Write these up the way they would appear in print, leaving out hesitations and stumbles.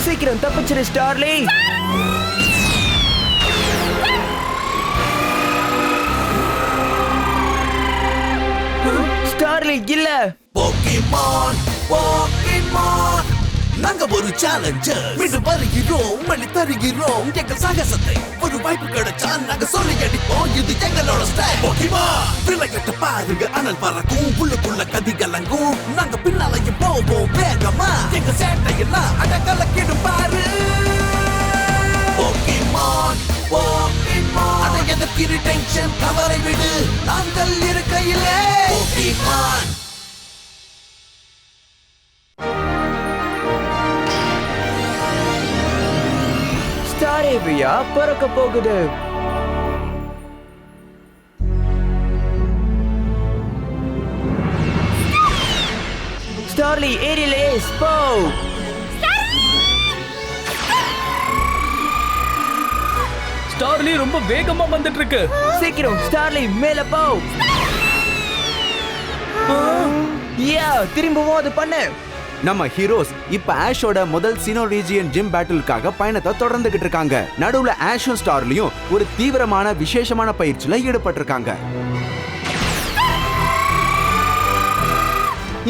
சீக்கிரம் தப்பிச்சிரு ஸ்டார்லி. ஸ்டார்லி இல்ல. Pokemon Pokemon நாங்க ஒரு சேலஞ்சர் மீண்டும் வருகிறோம் மணி தருகிறோம் எங்கள் சாகசத்தை ஒரு வாய்ப்பு கிடைச்சா நாங்க சொல்லி அடிப்போம் இது எங்களோட ஸ்டைல். போக்கிமான் விளையாட்டு பாருங்க அனல் பறக்கும் உள்ளுக்குள்ள கதி கலங்கும் நாங்க பின்னாலையும் போவோம் வேகமா எங்க சேட்டையெல்லாம் அடக்கலக்கிடும் பாரு. போக்கிமான் போக்கிமான் அதை எதற்கிற டென்ஷன் கவலை விடு நாங்கள் இருக்கையிலே. போக்கிமான் ஸ்டாரேவியா பறக்க போகுது. ஸ்டார்லி ஏரியிலே போ. ஸ்டார்லி ரொம்ப வேகமா வந்துட்டு இருக்கு. சீக்கிரம் ஸ்டார்லி மேல போ. திரும்பவும் அது பண்ணு. நம்ம ஹீரோஸ் இப்ப ஆஷோட முதல் சினோ ரீஜியன் ஜிம் பேட்டிலுக்காக பயணத்தை தொடர்ந்துகிட்டு இருக்காங்க. நடுவுல ஆஷும் ஸ்டார்லியும் ஒரு தீவிரமான விசேஷமான பயிற்சியில ஈடுபட்டிருக்காங்க.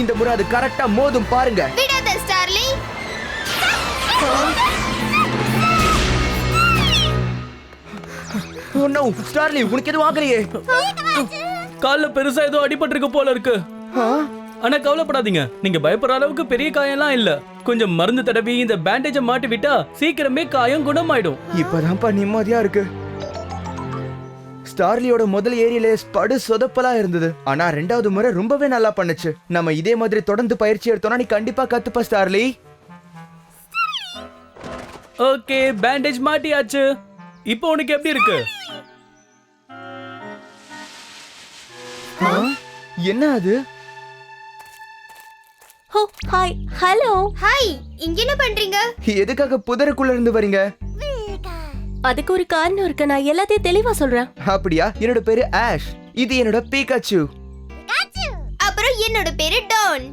இந்த முறை அது கரெக்டா மோதும் பாருங்க. விடாத ஸ்டார்லி. ஓ நோ ஸ்டார்லி உனக்கு எதுவும் ஆகலையே? கால்ல பெருசா ஏதோ அடிபட்டு இருக்கு போல இருக்கு. ஆனா கவலைப்படாதீங்க, நீங்க பயப்படுற அளவுக்கு பெரிய காயம்லாம் இல்ல. கொஞ்சம் மருந்து தடவி இந்த பேண்டேஜ மாட்டி விட்டா சீக்கிரமே காயம் குணமாயிடும். இப்பதான்ப்பா நிம்மதியா இருக்கு. ஸ்டார்லியோட முதல் ஏரியில படு சொதப்பலா இருந்தது. ஆனா ரெண்டாவது முறை ரொம்பவே நல்லா பண்ணுச்சு. நம்ம இதே மாதிரி தொடர்ந்து பயிற்சி எடுத்தோம்னா நீ கண்டிப்பா கத்துப்ப ஸ்டார்லி. Okay, bandage மாட்டியாச்சு. இப்போ உனக்கு எப்படி இருக்கு? என்ன அது? ஹோ ஹாய் ஹலோ. ஹாய், இங்க என்ன பண்றீங்க? எதுக்காக புதருக்குள்ள இருந்து வரீங்க? அதுக்கு ஒரு காரணம் இருக்கு, நான் எல்லாத்தையும் தெளிவா சொல்றேன். அப்படியா? என்னோட பேரு ஆஷ். இது என்னோட பீகாச்சு. அப்புறம் என்னோட பேரு டான்.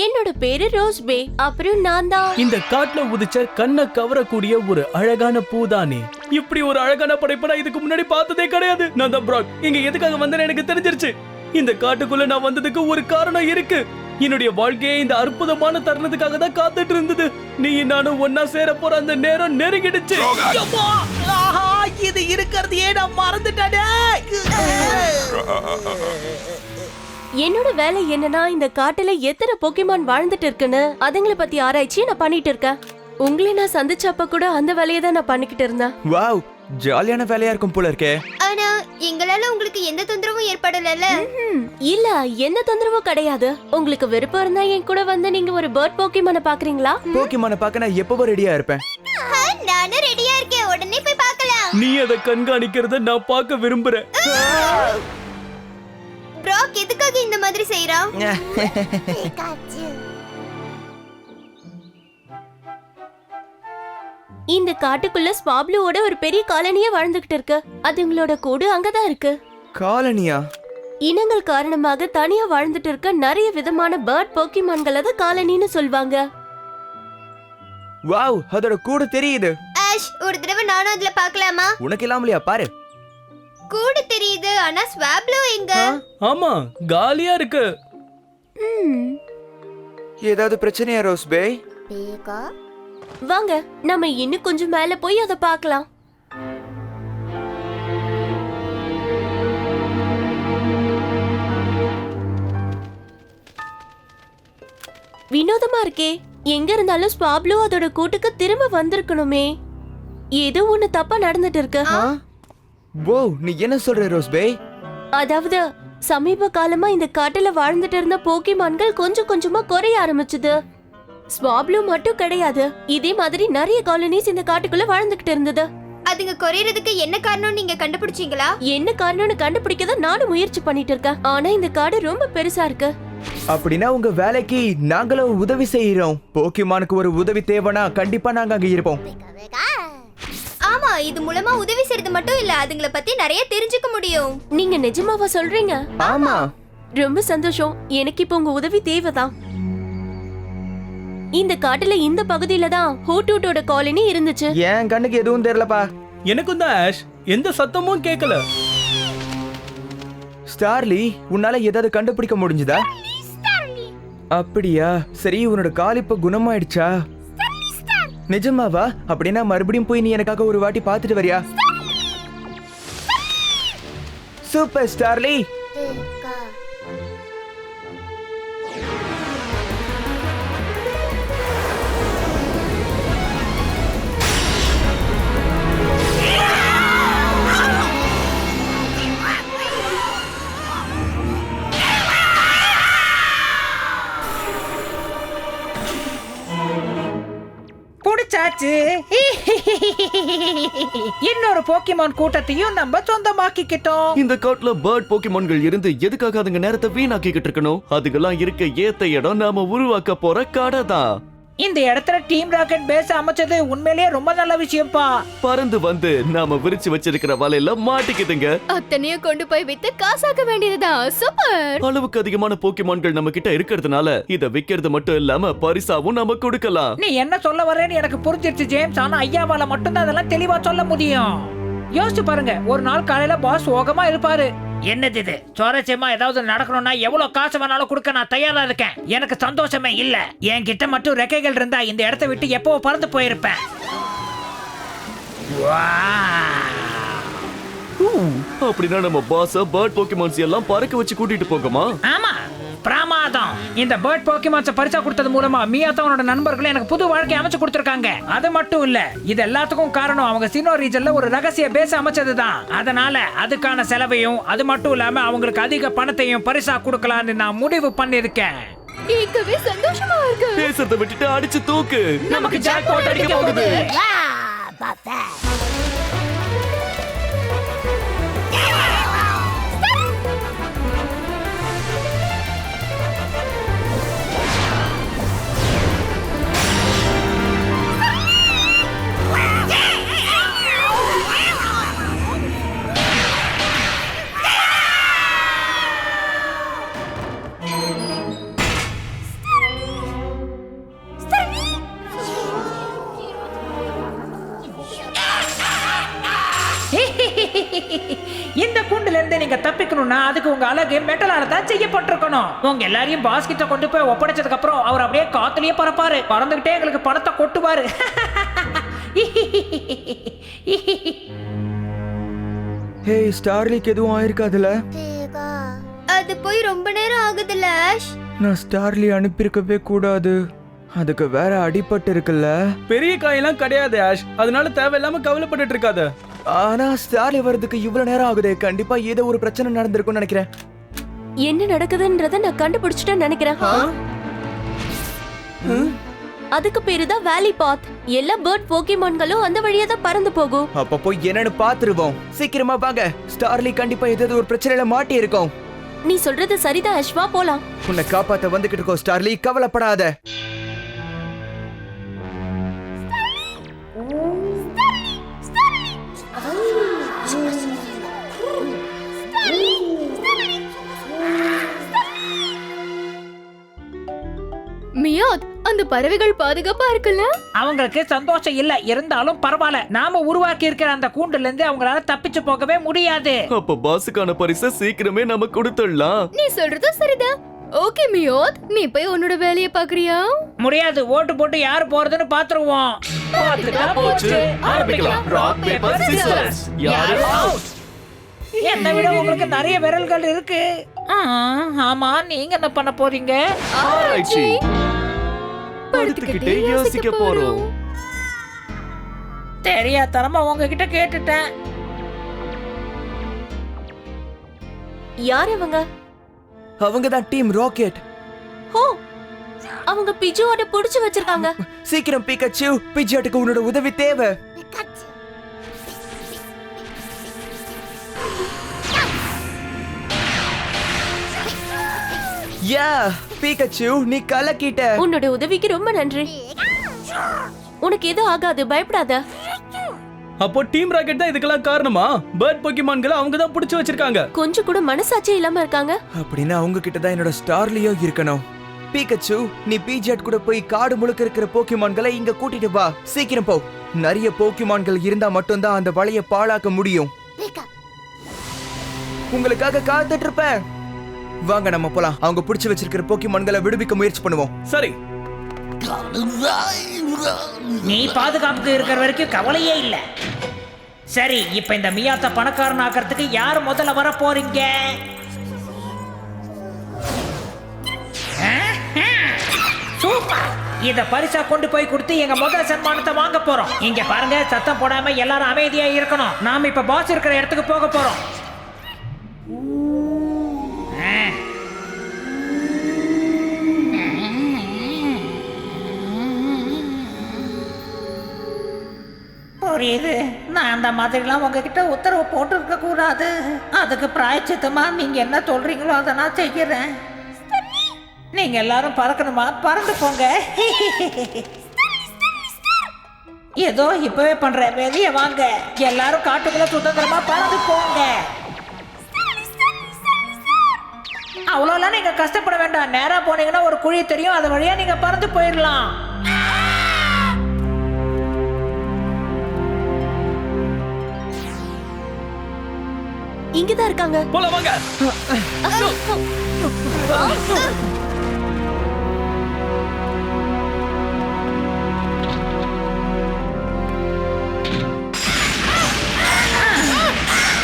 என்னோட பேரு ரோஸ்பே. அப்புறம் நான் தான் இந்த காட்டுல உதிச்ச கண்ணை கவரக்கூடிய ஒரு அழகான பூதானே. இப்படி ஒரு அழகான படைப்பை நான் இதுக்கு முன்னாடி பார்த்ததே கிடையாது. நான் தான் பிராக். இங்க எதுக்காக வந்தேன்னு எனக்கு தெரிஞ்சிருச்சு. இந்த காட்டுக்குள்ள நான் வந்ததுக்கு ஒரு காரணம் இருக்கு. என்னுடைய வாழ்க்கையை இந்த அற்புதமான தருணத்துக்காக தான் காத்துட்டு இருந்தது. நீ நானும் ஒன்னா சேர போற அந்த நேரம் நெருங்கிடுச்சு. இது இருக்கிறதையே நான் மறந்துட்டேனே. என்னோட வேலை என்னன்னா இந்த காட்டுல எத்தனை போக்கிமான் வாழ்ந்துட்டு இருக்குன்னு அதுங்களை பத்தி ஆராய்ச்சி நான் பண்ணிட்டு இருக்கேன். உங்களை நான் சந்திச்சப்ப கூட அந்த வேலையை தான் நான் பண்ணிக்கிட்டு இருந்தேன். வாவ், ஜாலியான வேலையா இருக்கும் போல இருக்கே. ஆனா எங்களால உங்களுக்கு எந்த தொந்தரவும் ஏற்படல. இல்ல, எந்த தொந்தரவும் கிடையாது. உங்களுக்கு விருப்பம் இருந்தா என் கூட வந்து நீங்க ஒரு பேர்ட் போக்கிமான பாக்குறீங்களா? போக்கிமான பார்க்க நான் எப்பவும் ரெடியா இருப்பேன். நானும் ரெடியா இருக்கேன், உடனே போய் பார்க்கலாம். நீ அதை கண்காணிக்கிறத நான் பார்க்க விரும்புறேன். பிராக் எதுக்காக இந்த மாதிரி செய்றான்? இந்த காட்டுக்குள்ள ஸ்வாப்லுவோட ஒரு பெரிய காலனியா வாழ்ந்துகிட்டு இருக்கு. அதுங்களோட கூடு அங்கதான் இருக்கு. காலனியா? இனங்கள் காரணமாக தனியா வாழ்ந்துட்டு இருக்க நிறைய விதமான பேர்ட் போக்கிமான்கள் அத காலனின்னு சொல்வாங்க. வாவ், அதோட கூடு தெரியுது. ஆஷ், ஒரு தடவை நானும் அதுல பார்க்கலாமா? உனக்கு இல்லாமலையா? பாரு. கூடு தெரியுது, ஆனா ஸ்வாப்லோ எங்க? ஆமா, காலியா இருக்கு. ஏதாவது பிரச்சனையா ரோஸ்பே? வாங்க, நம்ம இன்னும் கொஞ்சம் மேல போய் அத பார்க்கலாம். வினோதமா இருக்கே. எங்க இருந்தாலும் ஸ்வாப்லோ அதோட கூட்டுக்கு திரும்ப வந்திருக்கணுமே. ஏதோ ஒண்ணு தப்பா நடந்துட்டு இருக்கு. ஓ, நீ என்ன சொல்ற ரோஸ்பே? அதாவது சமீப காலமா இந்த காட்டுல வாழ்ந்துட்டு இருந்த போக்கிமான்கள் கொஞ்சம் கொஞ்சமா குறைய ஆரம்பிச்சது. ஸ்வாப்லோ மட்டும் கிடையாது, இதே மாதிரி நிறைய காலனிஸ் இந்த காட்டுக்குள்ள வாழ்ந்துகிட்டு இருந்தது. அதுங்க குறையறதுக்கு என்ன காரணம் நீங்க கண்டுபிடிச்சீங்களா? என்ன காரணம்னு கண்டுபிடிக்கதான் நானும் முயற்சி பண்ணிட்டு இருக்கேன். ஆனா இந்த காடு ரொம்ப பெருசா இருக்கு. அப்படின்னா உங்க வேலைக்கு நாங்களும் உதவி செய்யறோம். போக்கிமானுக்கு ஒரு உதவி தேவைனா கண்டிப்பா நாங்க அங்க இருப்போம். ஆமா, இது மூலமா உதவி செய்யறது மட்டும் இல்ல, அதுங்கள பத்தி நிறைய தெரிஞ்சுக்க முடியும். நீங்க நிஜமாவா சொல்றீங்க? ஆமா. ரொம்ப சந்தோஷம். எனக்கு இப்போ உங்க உதவி தேவைதான். இந்த காட்டுல இந்த பகுதியில தான் ஹூட்டூட்டோட காலனி இருந்துச்சு. என் கண்ணுக்கு எதுவும் தெரியலப்பா. எனக்கும் தான் ஆஷ், எந்த சத்தமும் கேட்கல. ஸ்டார்லி, உன்னால ஏதாவது கண்டுபிடிக்க முடிஞ்சுதா? அப்படியா? சரி, உன்னோட கால் இப்ப குணமாயிடுச்சா? நிஜமாவா? அப்படின்னா மறுபடியும் போய் நீ எனக்காக ஒரு வாட்டி பார்த்துட்டு வரியா? சூப்பர் ஸ்டார்லி. புடிச்சாச்சு. இன்னொரு போக்கிமான் கூட்டத்தையும் நம்ம சொந்தமாக்கிக்கிட்டோம். இந்த காட்டுல பேர்ட் போக்கிமான்கள் இருந்து எதுக்காக அதுங்க நேரத்தை வீணாக்கிக்கிட்டு இருக்கணும்? அதுக்கெல்லாம் இருக்க ஏத்த இடம் நாம உருவாக்க போற கடை தான். இந்த இடத்துல டீம் ராக்கெட் பேஸ் அமைச்சது உண்மையிலேயே ரொம்ப நல்ல விஷயம்ப்பா. பறந்து வந்து நாம விரிச்சு வச்சிருக்கிற வலையில மாட்டிக்குதுங்க. அத்தனையும் கொண்டு போய் வித்து காசாக்க வேண்டியதுதான். சூப்பர். அளவுக்கு அதிகமான போக்கிமான்கள் நம்ம கிட்ட இருக்கிறதுனால இத விக்கிறது மட்டும் இல்லாம பரிசாவும் நாம கொடுக்கலாம். நீ என்ன சொல்ல வரேன்னு எனக்கு புரிஞ்சிருச்சு ஜேம்ஸ். ஆனா ஐயாவால மட்டும்தான் அதெல்லாம் தெளிவா சொல்ல முடியும். யோசிச்சு பாருங்க, ஒரு நாள் காலையில பாஸ் சோகமா இருப்பாரு. என்னது இது, சுவாரஸ்யமா ஏதாவது நடக்கணும்னா எவ்வளவு காசு வேணாலும் கொடுக்க நான் தயாரா இருக்கேன். எனக்கு சந்தோஷமே இல்ல. என்கிட்ட மட்டும் ரெக்கைகள் இருந்தா இந்த இடத்தை விட்டு எப்போ பறந்து போயிருப்பேன். அப்படின்னா நம்ம பாஸ பேர்ட் போக்கிமான்ஸ் எல்லாம் பறக்க வச்சு கூட்டிட்டு போகமா? ஆமா, பிரமாதம். இந்த பேர்ட் போக்கிமான்ஸ பரிசா கொடுத்தது மூலமா மியாத்தாவோட நண்பர்களும் எனக்கு புது வாழ்க்கை அமைச்சு கொடுத்திருக்காங்க. அது மட்டும் இல்ல, இது எல்லாத்துக்கும் காரணம் அவங்க சீனோ ரீஜன்ல ஒரு ரகசிய பேஸ் அமைச்சதுதான். அதனால அதுக்கான செலவையும் அது மட்டும் இல்லாம அவங்களுக்கு அதிக பணத்தையும் பரிசா கொடுக்கலாம்னு நான் முடிவு பண்ணிருக்கேன். கேட்கவே சந்தோஷமா இருக்கு. பேசுறத விட்டுட்டு அடிச்சு தூக்கு. நமக்கு ஜாக்பாட் அடிக்க போகுது. இந்த கூண்டுல இருந்து நீங்க தப்பிக்கணும்னா அதுக்கு உங்க அழகு மெட்டலால தான் செய்யப்பட்டிருக்கணும். உங்க எல்லாரையும் பாஸ் கிட்ட கொண்டு போய் ஒப்படைச்சதுக்கு அப்புறம் அவர் அப்படியே காத்துலயே பறப்பாரு. பறந்துகிட்டே எங்களுக்கு பணத்தை கொட்டுவாரு. ஹே, ஸ்டார்லிக்கு எதுவும் ஆயிருக்காதுல? அது போய் ரொம்ப நேரம் ஆகுதுல்ல ஆஷ். நான் ஸ்டார்லி அனுப்பியிருக்கவே கூடாது. அதுக்கு வேற அடிபட்டு இருக்குல்ல. பெரிய காயெல்லாம் கிடையாது ஆஷ், அதனால தேவையில்லாம கவலைப்பட்டுட்டு இருக்காத. ஆனா ஸ்டார்லி வர்றதுக்கு இவ்வளவு நேரம் ஆகுது. கண்டிப்பா ஏதோ ஒரு பிரச்சனை நடந்திருக்கும்னு நினைக்கிறேன். என்ன நடக்குதுன்றத நான் கண்டுபிடிச்சிட்டேன்னு நினைக்கிறேன். அதுக்கு பேரு தான் வேலி பாத். எல்லா பேர்ட் போக்கிமான்களும் அந்த வழியா தான் பறந்து போகும். அப்ப போய் என்னன்னு பாத்துருவோம். சீக்கிரமா வாங்க. ஸ்டார்லி கண்டிப்பா ஏதாவது ஒரு பிரச்சனையில மாட்டி இருக்கோம். நீ சொல்றது சரிதான் அஷ்வா, போலாம். உன்னை காப்பாத்த வந்துகிட்டு இருக்கோம் ஸ்டார்லி, கவலைப்படாத. மியாத், அந்த பறவைகள் பாதுகாப்பா இருக்குல்ல? அவங்களுக்கு சந்தோஷம் இல்ல, இருந்தாலும் பரவாயில்ல. நாம உருவாக்கி இருக்கிற அந்த கூண்டுல இருந்து அவங்களால தப்பிச்சு போகவே முடியாது. அப்ப பாஸுக்கான பரிசை சீக்கிரமே நம்ம கொடுத்துடலாம். நீ சொல்றது சரிதான். ஓகே மியாத், நீ போய் உன்னோட வேலையை பாக்குறியா? முடியாது, ஓட்டு போட்டு யாரு போறதுன்னு பாத்துருவோம். பாத்துட்டா போச்சு. ஆரம்பிக்கலாம். Rock paper scissors. யாரு அவுட்? என்னை விட உங்களுக்கு நிறைய விரல்கள் இருக்கு. ஆமா, நீங்க என்ன பண்ண போறீங்க? ஆராய்ச்சி. படுத்துக்கிட்டே யோசிக்க போறோம். தெரியாதனமா உங்ககிட்ட கேட்டுட்டேன். யார் அவங்க? அவங்க தான் டீம் ராக்கெட். ஓ, அவங்க பிஜுவோட புடிச்சு வச்சிருக்காங்க. சீக்கிரம் பிகாச்சு, பிஜாட்டுக்கு உன்னோட உதவி தேவை. யா, பிகாச்சு, நீ கலக்கிட்ட. உன்னோட உதவிக்கு ரொம்ப நன்றி. உனக்கு எதுவும் ஆகாது, பயப்படாத. அப்போ டீம் ராக்கெட் தான் இதுக்கெல்லாம் காரணமா? பேர்ட் போக்கிமான்களை அவங்க தான் புடிச்சு வச்சிருக்காங்க. கொஞ்சம் கூட மனசாட்சி இல்லாம இருக்காங்க. அப்படின்னா அவங்க கிட்ட தான் என்னோட ஸ்டார்லியோ இருக்கணும். பீகச்சு, நீ பீஜெட் கூட போய் காடு முழுக்க இருக்கிற போக்கிமான்களை இங்க கூட்டிட்டு வா. சீக்கிரம் போ. நிறைய போக்கிமான்கள் இருந்தா மட்டும்தான் அந்த வலைய பாழாக்க முடியும். உங்களுக்காக காத்துட்டு இருப்பேன். வாங்க நம்ம போலாம். அவங்க புடிச்சு வச்சிருக்கிற போக்கிமான்களை விடுவிக்க முயற்சி பண்ணுவோம். சரி. நீ பாதுகாப்புக்கு இருக்கிற வரைக்கும் கவலையே இல்ல. சரி, இப்ப இந்த மியாத்த பணக்காரன் ஆக்கிறதுக்கு யார் முதல்ல வர போறீங்க? சூப்பர். இத பரிசா கொண்டு போய் கொடுத்து எங்க முதல் சன்மானத்தை வாங்க போறோம். இங்க பாருங்க, சத்தம் போடாம எல்லாரும் அமைதியா இருக்கணும். நாம இப்ப பாஸ் இருக்கிற இடத்துக்கு போக போறோம். புரியுது. நான் அந்த மாதிரிலாம் உங்ககிட்ட உத்தரவு போட்டு இருக்க கூடாது. அதுக்கு பிராயச்சித்தமா நீங்க என்ன சொல்றீங்களோ அதை நான் செய்யறேன். நீங்க எல்லாரும் பறக்கணுமா? பறந்து போங்க. ஏதோ இப்பவே பண்றேன். வெளியே வாங்க. எல்லாரும் காட்டுக்குள்ள சுதந்திரமா பறந்து போங்க. அவ்வளோலாம் நீங்க கஷ்டப்பட வேண்டாம். நேரா போனீங்கன்னா ஒரு குழி தெரியும், அது வழியா நீங்க பறந்து போயிடலாம். இங்கதான் இருக்காங்க. போலாம் வாங்க.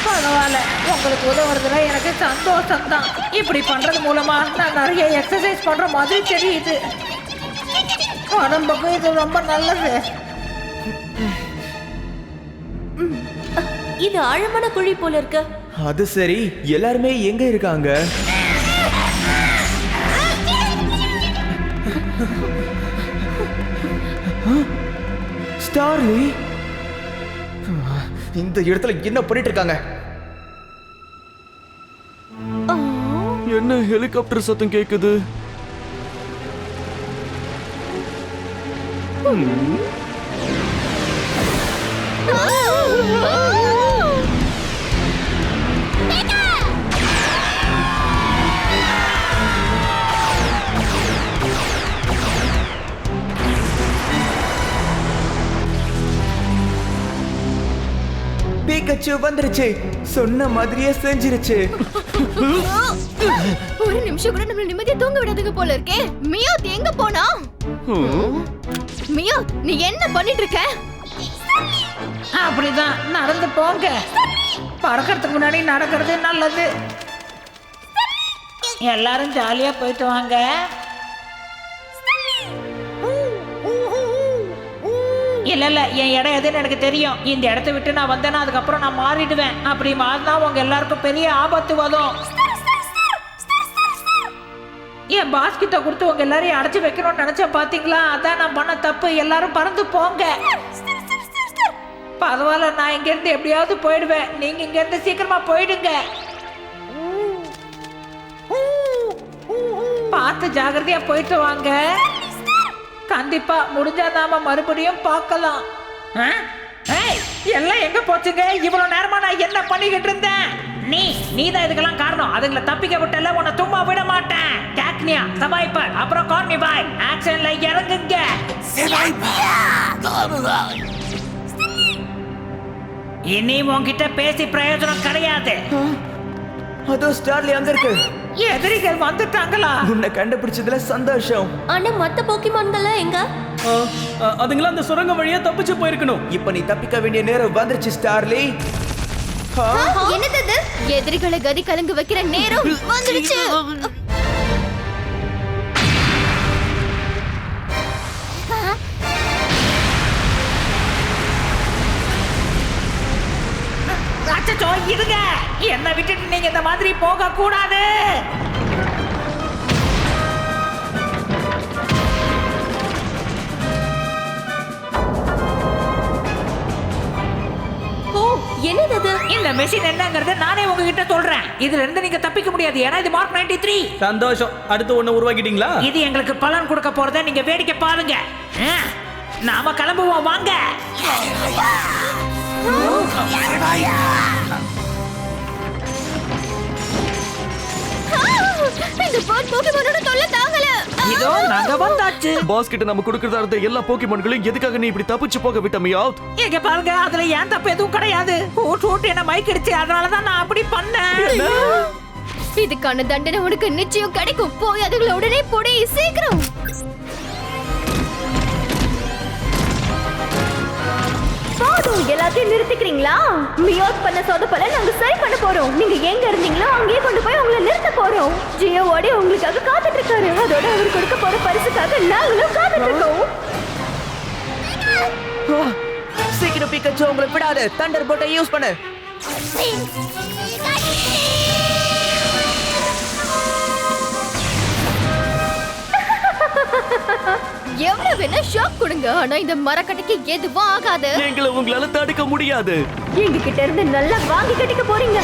பரவாயில்ல, உங்களுக்கு உதவுறதுல எனக்கு சந்தோஷம் தான். இப்படி பண்றது மூலமா நான் நிறைய எக்ஸசைஸ் பண்ற மாதிரி தெரியுது. உடம்புக்கு இது ரொம்ப நல்லது. இது ஆழமான குழி போல இருக்கு. அது சரி, எல்லாருமே எங்க இருக்காங்க? ஸ்டார்லி, இந்த இடத்துல என்ன பண்ணிட்டு இருக்காங்க? என்ன ஹெலிகாப்டர் சத்தம் கேக்குது? பீகச்சு வந்துருச்சு. சொன்ன மாதிரியே செஞ்சிருச்சு. ஒரு நிமிஷம் கூட நம்மள நிம்மதியா தூங்க விடாதுங்க போல இருக்கே. மியோத் எங்க போனா? மியோத், நீ என்ன பண்ணிட்டு இருக்க? அப்படிதான், நடந்து போங்க. பறக்கிறதுக்கு முன்னாடி நடக்கிறது நல்லது. எல்லாரும் ஜாலியா போயிட்டு வாங்க. இல்ல இல்ல, என் இடம் எதுன்னு எனக்கு தெரியும். இந்த இடத்த விட்டு நான் வந்தேன்னா அதுக்கப்புறம் நான் மாறிடுவேன். அப்படி மாறினா உங்க எல்லாருக்கும் பெரிய ஆபத்து வரும். என் பாஸ் கிட்ட கொடுத்து உங்க எல்லாரையும் அடைச்சு வைக்கணும்னு நினைச்சேன், பாத்தீங்களா? அதான் நான் பண்ண தப்பு. எல்லாரும் பறந்து போங்க. பரவாயில்ல, நான் இங்க இருந்து எப்படியாவது போயிடுவேன். நீங்க இங்க இருந்து சீக்கிரமா போயிடுங்க. பார்த்து ஜாகிரதையா போயிட்டு வாங்க. கண்டிப்பா முடிஞ்சா நாம மறுபடியும் பார்க்கலாம். எல்லாம் எங்க போச்சுங்க? இவ்வளவு நேரமா நான் என்ன பண்ணிக்கிட்டு இருந்தேன்? நீ தான் இதுக்கெல்லாம் காரணம். அதுங்களை தப்பிக்க விட்டல, உன்னை சும்மா விட மாட்டேன். கேக்னியா, சபாய்பர், அப்புறம் கார்னிபாய், ஆக்ஷன்ல இறங்குங்க. இனி உன்கிட்ட பேசி பிரயோஜனம் கிடையாது. அதோ ஸ்டார்லி அங்க இருக்கு. எதிரிகள் வந்துட்டாங்களா? உன்னை கண்டுபிடிச்சதுல சந்தோஷம். ஆனா மத்த போக்கிமான்கள் எங்க? அதுங்களா அந்த சுரங்க வழியா தப்பிச்சு போயிருக்கணும். இப்ப நீ தப்பிக்க வேண்டிய நேரம் வந்துருச்சு ஸ்டார்லி. என்னது இது? எதிரிகளை கதி கலங்க வைக்கிற நேரம் வந்துடுச்சு. அச்சச்சோ, இருங்க. என்ன விட்டுட்டு நீங்க இந்த மாதிரி போக கூடாது. ஓ, என்னது இது? இந்த மெஷின் என்னங்கறத நானே உங்ககிட்ட சொல்றேன். இதுல இருந்து நீங்க தப்பிக்க முடியாது. ஏன்னா இது மார்க் 93. சந்தோஷம். அடுத்து ஒண்ணு உருவாக்கிட்டீங்களா? இது எங்களுக்கு பலன் கொடுக்க போறத நீங்க வேடிக்கை பாருங்க. நாம கிளம்புவோம், வாங்க. இந்த பேர்ட் போக்கிமானோட தொல்லை தாங்கல. இதோ நாங்க வந்தாச்சு. பாஸ் கிட்ட நம்ம கொடுக்கறதா இருந்த எல்லா போக்கிமான்களையும் எதுக்காக நீ இப்படி தப்பிச்சு போக விட்ட மியாவ்? இங்க பாருங்க, அதுல ஏன் தப்பு எதுவும் கிடையாது. ஓட்டு என்ன மைக் அடிச்சு, அதனாலதான் நான் அப்படி பண்ணேன். இதுக்கான தண்டனை உனக்கு நிச்சயம் கிடைக்கும். போய் அதுகளை உடனே போடி, சீக்கிரம். போதும், எல்லாத்தையும் நிறுத்திக்கிறீங்களா? மியோத் பண்ண சொதப்பல நாங்க சரி பண்ண போறோம். நீங்க எங்க இருந்தீங்களோ அங்கேயே கொண்டு போய் உங்களை நிறுத்த போறோம். ஜியோவோட உங்களுக்காக காத்துட்டு இருக்காரு. அதோட அவர் கொடுக்க போற பரிசுக்காக நாங்களும் காத்துட்டு இருக்கோம். சீக்கிரம் பிக்கச்சு, உங்களை விடாத. தண்டர் போட்டை யூஸ் பண்ணு. எவ்வளவு வேணா ஷாக் கொடுங்க, ஆனா இந்த மரக்கட்டைக்கு எதுவும் ஆகாது. எங்களை உங்களால தடுக்க முடியாது. எங்க கிட்ட இருந்து நல்லா வாங்கி கட்டிக்க போறீங்க.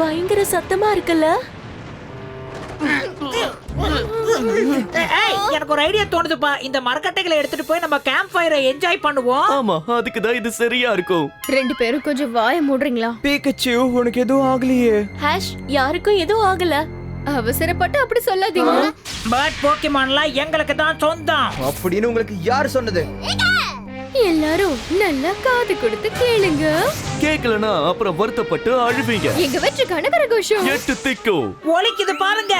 பயங்கர சத்தமா இருக்குல்ல? ஏய், எனக்கு ஒரு ஐடியா தோணுதுப்பா. இந்த மரக்கட்டைகளை எடுத்துட்டு போய் நம்ம கேம்ப் ஃபயரை என்ஜாய் பண்ணுவோம். ஆமா, அதுக்கு தான் இது சரியா இருக்கும். ரெண்டு பேரும் கொஞ்சம் வாய மூடுறீங்களா? பிக்கச்சு, உனக்கு எதுவும் ஆகலையே? ஹேஷ், யாருக்கும் எதுவும் ஆகல. அவசரப்பட்டு அப்படி சொல்லாதீங்க. பட் போக்கிமான்லாம் எங்களுக்கு தான் சொந்தம். அப்படின்னு உங்களுக்கு யார் சொன்னது? எல்லாரும் நல்லா காது கொடுத்து கேளுங்க. கேக்கலனா அப்புறம் வருத்தப்பட்டு அழுவீங்க. எங்க வெற்றிக்கான கரகோஷம் 8 திக்கும் ஒலிக்குது பாருங்க.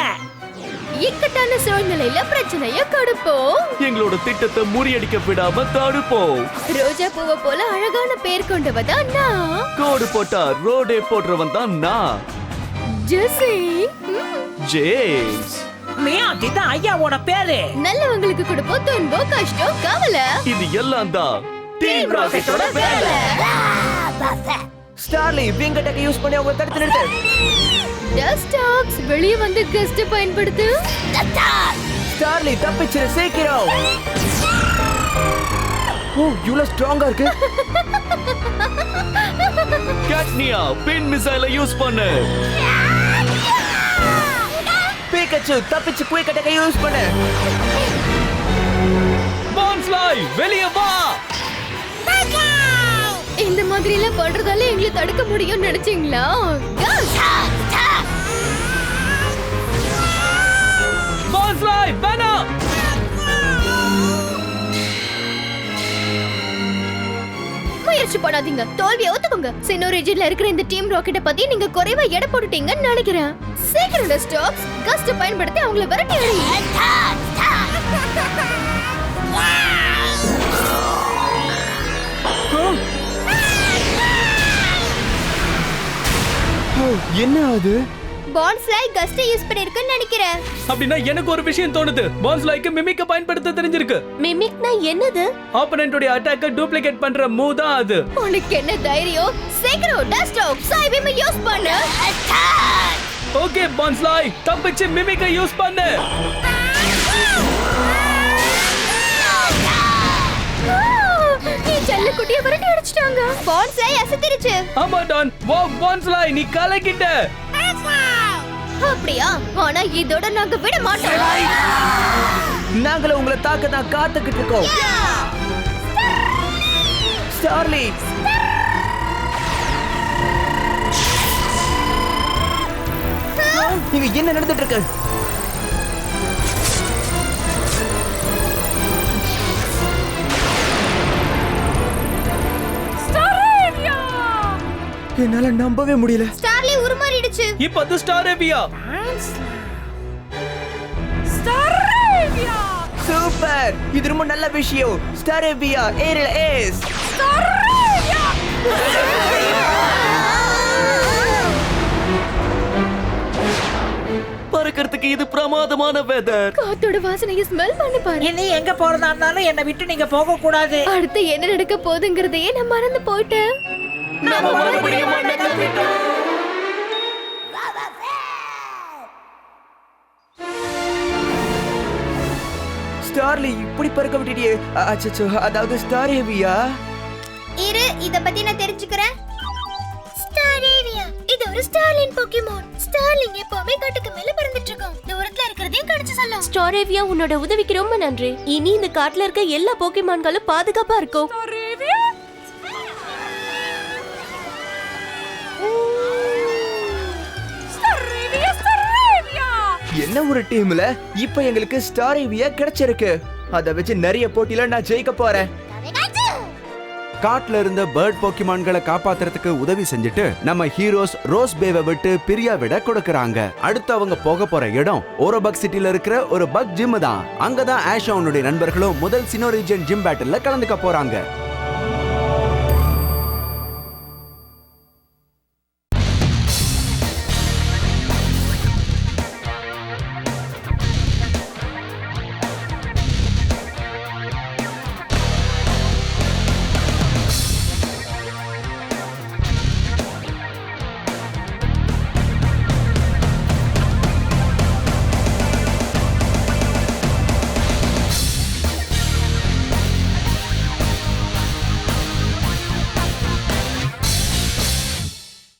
இக்கட்டான சூழ்நிலையில பிரச்சனைய கொடுப்போம். எங்களோட திட்டத்தை முறியடிக்க விடாம தடுப்போம். ரோஜா பூவை போல அழகான பேர் கொண்டவதான் நான். கோடு போட்டா ரோடே போடுறவன் தான் நான், ஜெசி. ஜேம்ஸ். மியா, இதுதான் ஐயாவோட பேரு. நல்லவங்களுக்கு கொடுப்போம் துன்பம், கஷ்டம், கவலை. இது எல்லாம் தான் டீம் ராக்கெட்டோட வேலை. ஸ்டார்லி, விங் அட்டாக் யூஸ் பண்ணி அவங்க தடுத்து நிறுத்து. டஸ்ட் டாக்ஸ், வெளிய வந்து கஸ்ட் பயன்படுத்து. ஸ்டார்லி, தப்பிச்சிரு சீக்கிரம். ஓ, இவ்வளவு ஸ்ட்ராங்கா இருக்கு. கேட்னியா, பின் மிசைலை யூஸ் பண்ணு. பிக்கச்சு, தப்பிச்சு குயிக் அட்டாக் யூஸ் பண்ணு. பான்ஸ்லாய், வெளியே வா. இந்த மாதிரி எல்லாம் பண்றதால எங்களை தடுக்க முடியும்னு நினைச்சீங்களா? பான்ஸ்லாய், வேணாம். முயற்சி பண்ணாதீங்க, தோல்வியை ஒத்துக்கோங்க. சினோ ரீஜன்ல இருக்கிற இந்த டீம் ராக்கெட்டை பத்தி நீங்க குறைவா எடை போட்டுட்டீங்கன்னு நினைக்கிறேன். சீக்கிரம் ஸ்டாக்ஸ், கஸ்ட் பயன்படுத்தி அவங்கள விரட்டி அடி. என்ன அது? பான்ஸ்லாய் கஸ்ட் யூஸ் பண்ணிருக்குன்னு நினைக்கிறேன். அப்படின்னா எனக்கு ஒரு விஷயம் தோணுது. பான்ஸ்லாய்க்கு மிமிக்க பயன்படுத்த தெரிஞ்சிருக்கு. மிமிக்னா என்னது? ஆப்போனன்ட்டோட அட்டாக்க டூப்ளிகேட் பண்ற மூவ் தான் அது. உனக்கு என்ன தைரியம்? சீக்கிரம் டஸ்ட் டாக் சைபீம் யூஸ் பண்ணு. ஓகே பான்ஸ்லாய், தப்பிச்சு மிமிக்க யூஸ் பண்ணு. நீ செல்ல குட்டியை விரட்டி அடிச்சிட்டாங்க. பான்ஸ்லாய் அசத்திருச்சு. ஆமா டான், வா பான்ஸ்லாய், நீ கலக்கிட்ட. அப்படியா? ஆனா இதோட நாங்க விட மாட்டோம். நாங்களும் உங்களை தாக்க தான் காத்துக்கிட்டு இருக்கோம். ஸ்டார்லி, இங்க என்ன நடந்துட்டு இருக்கு? என்னால நம்பவே முடியல. ஸ்டார்லி உருமாறிடுச்சு. இப்போ அது ஸ்டாரேவியா. சூப்பர், இது ரொம்ப நல்ல விஷயம். ஸ்டாரேவியா ஏரில் ஏஸ். பறக்கிறதுக்கு இது பிரமாதமான வெதர். காத்தோட வாசனையை ஸ்மெல் பண்ணி பாரு. இனி எங்க போறதா இருந்தாலும் என்னை விட்டு நீங்க போக கூடாது. அடுத்து என்ன நடக்க போகுதுங்கிறதையே நான் மறந்து போயிட்டேன். ஸ்டார்லி, இப்படி பறக்க விட்டுட்டியே. அச்சச்சோ, அதாவது ஸ்டாரேவியா. இரு, இத பத்தி நான் தெரிஞ்சுக்கிறேன். ஸ்டாரேவியா, இது ஒரு ஸ்டார்லின் போக்கிமான். ஸ்டார்லிங் எப்பவுமே காட்டுக்கு மேல பறந்துட்டு இருக்கும். தூரத்துல இருக்கிறதையும் கடிச்சு சொல்லும். ஸ்டாரேவியா, உன்னோட உதவிக்கு ரொம்ப நன்றி. இனி இந்த காட்டுல இருக்க எல்லா போக்கிமான்களும் பாதுகாப்பா இருக்கும். என்ன ஒரு டீம்ல இப்ப எங்களுக்கு ஸ்டாரேவியா கிடைச்சிருக்கு. அத வச்சு நிறைய போட்டியில நான் ஜெயிக்க போறேன். காட்டுல இருந்த பேர்ட் போக்கிமான்களை காப்பாத்துறதுக்கு உதவி செஞ்சுட்டு நம்ம ஹீரோஸ் ரோஸ் பேவை விட்டு பிரியா விட கொடுக்கறாங்க. அடுத்து அவங்க போக போற இடம் ஓரோபக் சிட்டில இருக்கிற ஒரு பக் ஜிம் தான். அங்கதான் ஆஷ் அவனுடைய நண்பர்களும் முதல் சினோ ரீஜியன் ஜிம் பேட்டில்ல கலந்துக்க போறாங்க.